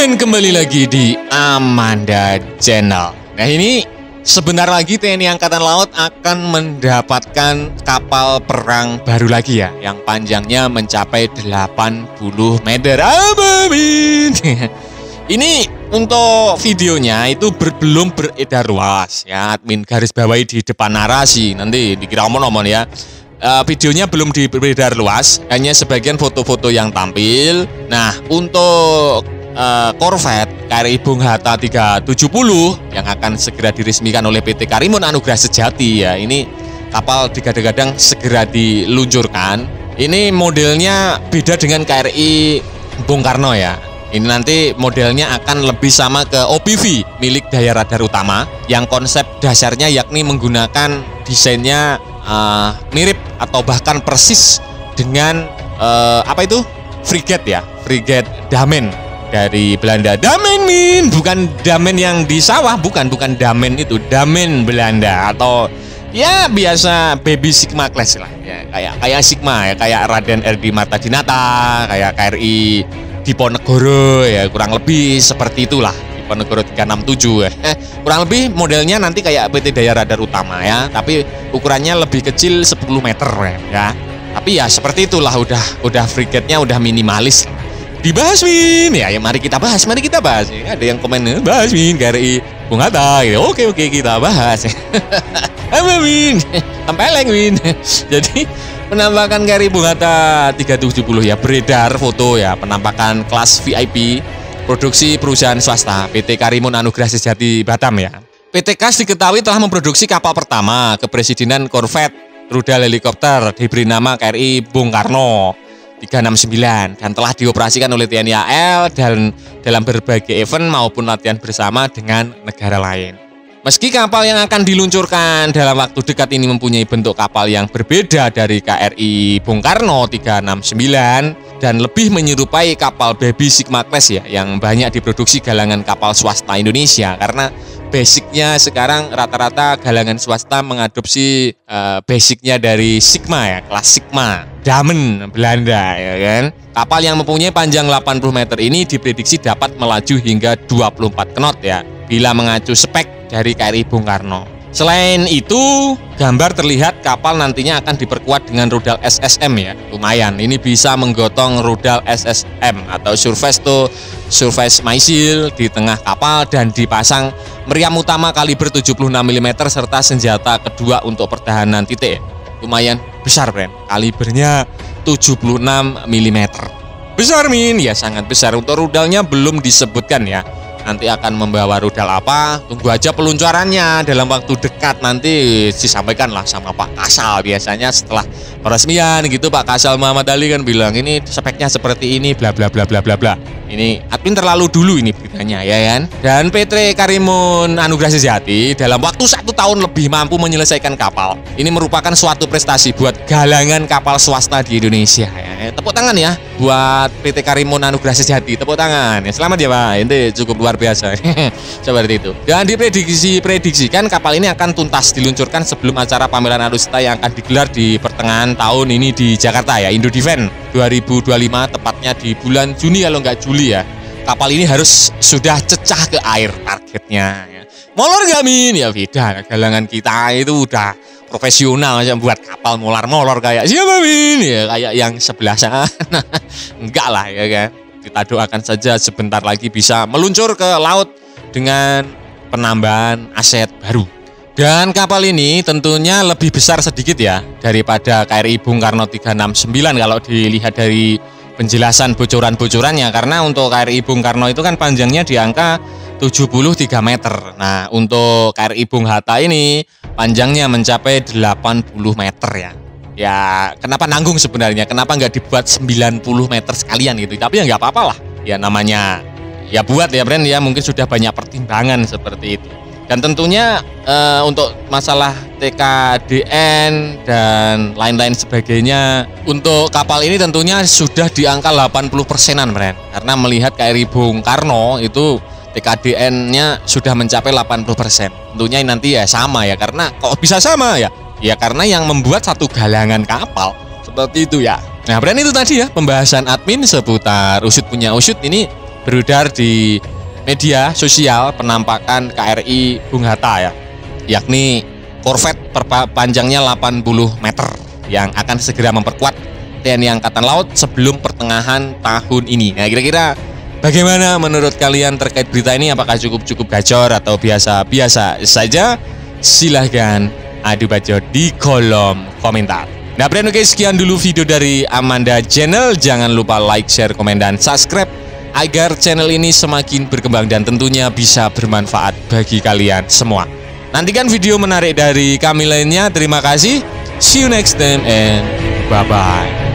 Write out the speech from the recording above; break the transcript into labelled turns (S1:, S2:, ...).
S1: Dan kembali lagi di Amanda Channel. Nah, ini sebentar lagi TNI Angkatan Laut akan mendapatkan kapal perang baru lagi ya, yang panjangnya mencapai 80 meter. Amin. Ini untuk videonya itu belum beredar luas ya, admin garis bawahi di depan narasi, nanti dikira omong-omong ya. Videonya belum beredar luas, hanya sebagian foto-foto yang tampil. Nah, untuk korvet KRI Bung Hatta 370 yang akan segera diresmikan oleh PT Karimun Anugrah Sejati ya. Ini kapal digadang-gadang segera diluncurkan. Ini modelnya beda dengan KRI Bung Karno ya. Ini nanti modelnya akan lebih sama ke OPV milik Daya Radar Utama, yang konsep dasarnya yakni menggunakan desainnya mirip atau bahkan persis dengan frigate ya, frigate Damen dari Belanda. Damen min, bukan Damen yang di sawah, bukan Damen itu, Damen Belanda, atau ya biasa baby Sigma class lah ya, kayak Sigma ya, kayak Raden RD Marta Dinata, kayak KRI Diponegoro ya, kurang lebih seperti itulah. Diponegoro 367 ya. Kurang lebih modelnya nanti kayak PT Daya Radar Utama ya, tapi ukurannya lebih kecil 10 meter ya. Tapi ya seperti itulah, udah frigate-nya udah minimalis. Dibahas Min ya, mari kita bahas ya. Ada yang komen bahas Min KRI Bung Hatta gitu. Oke kita bahas. Amin. Tempeleng Min. Jadi penampakan KRI Bung Hatta 370 ya, beredar foto ya, penampakan kelas VIP produksi perusahaan swasta PT Karimun Anugrah Sejati Batam ya. PT KAS diketahui telah memproduksi kapal pertama kepresidenan korvet rudal helikopter diberi nama KRI Bung Karno 369 dan telah dioperasikan oleh TNI AL dan dalam berbagai event maupun latihan bersama dengan negara lain. Meski kapal yang akan diluncurkan dalam waktu dekat ini mempunyai bentuk kapal yang berbeda dari KRI Bung Karno 369 dan lebih menyerupai kapal baby Sigma class ya, yang banyak diproduksi galangan kapal swasta Indonesia, karena basicnya sekarang rata-rata galangan swasta mengadopsi basicnya dari Sigma ya, kelas Sigma Damen Belanda ya kan. Kapal yang mempunyai panjang 80 meter ini diprediksi dapat melaju hingga 24 knot ya, bila mengacu spek dari KRI Bung Karno. Selain itu, gambar terlihat kapal nantinya akan diperkuat dengan rudal SSM ya. Lumayan, ini bisa menggotong rudal SSM atau surface to surface missile di tengah kapal dan dipasang meriam utama kaliber 76 mm serta senjata kedua untuk pertahanan titik. Lumayan besar, Bren. Kalibernya 76 mm. Besar Min, ya sangat besar. Untuk rudalnya belum disebutkan ya. Nanti akan membawa rudal apa, tunggu aja peluncurannya dalam waktu dekat, nanti disampaikan lah sama Pak Kasal. Biasanya setelah peresmian gitu Pak Kasal Muhammad Ali kan bilang ini speknya seperti ini bla bla bla bla bla bla. Ini admin terlalu dulu ini beritanya ya kan. Dan PT Karimun Anugrah Sejati dalam waktu 1 tahun lebih mampu menyelesaikan kapal. Ini merupakan suatu prestasi buat galangan kapal swasta di Indonesia ya. Tepuk tangan ya buat PT Karimun Anugrah Sejati, tepuk tangan ya. Selamat ya Pak, ini cukup luar biasa. Seperti itu. Dan diprediksikan kapal ini akan tuntas diluncurkan sebelum acara pameran alutsista yang akan digelar di pertengahan tahun ini di Jakarta ya, Indo Defense 2025, tepatnya di bulan Juni kalau nggak Juli ya. Kapal ini harus sudah cecah ke air targetnya ya. Molor nggak Min? Ya beda, galangan kita itu udah profesional aja buat kapal molor kayak siapa Min? Ya kayak yang sebelah sana. Enggak lah ya kan. Kita doakan saja sebentar lagi bisa meluncur ke laut dengan penambahan aset baru. Dan kapal ini tentunya lebih besar sedikit ya daripada KRI Bung Karno 369 kalau dilihat dari penjelasan bocoran-bocorannya, karena untuk KRI Bung Karno itu kan panjangnya di angka 73 meter. Nah, untuk KRI Bung Hatta ini panjangnya mencapai 80 meter ya. Ya, kenapa nanggung sebenarnya? Kenapa nggak dibuat 90 meter sekalian gitu? Tapi ya nggak apa-apa lah. Ya namanya ya buat ya Bren ya, mungkin sudah banyak pertimbangan seperti itu. Dan tentunya untuk masalah TKDN dan lain-lain sebagainya, untuk kapal ini tentunya sudah di angka 80%-an Bren. Karena melihat KRI Bung Karno itu TKDN-nya sudah mencapai 80%. Tentunya nanti ya sama ya, karena kok bisa sama ya? Ya karena yang membuat satu galangan kapal seperti itu ya. Nah, Bren, itu tadi ya pembahasan admin seputar usut punya usut. Ini beredar di media sosial penampakan KRI Bung Hatta ya, yakni korvet panjangnya 80 meter yang akan segera memperkuat TNI Angkatan Laut sebelum pertengahan tahun ini. Nah, kira-kira bagaimana menurut kalian terkait berita ini? Apakah cukup gacor atau biasa-biasa saja? Silahkan adu bacot di kolom komentar. Nah, friend, oke, sekian dulu video dari Amanda Channel. Jangan lupa like, share, komen, dan subscribe agar channel ini semakin berkembang dan tentunya bisa bermanfaat bagi kalian semua. Nantikan video menarik dari kami lainnya. Terima kasih. See you next time and bye-bye.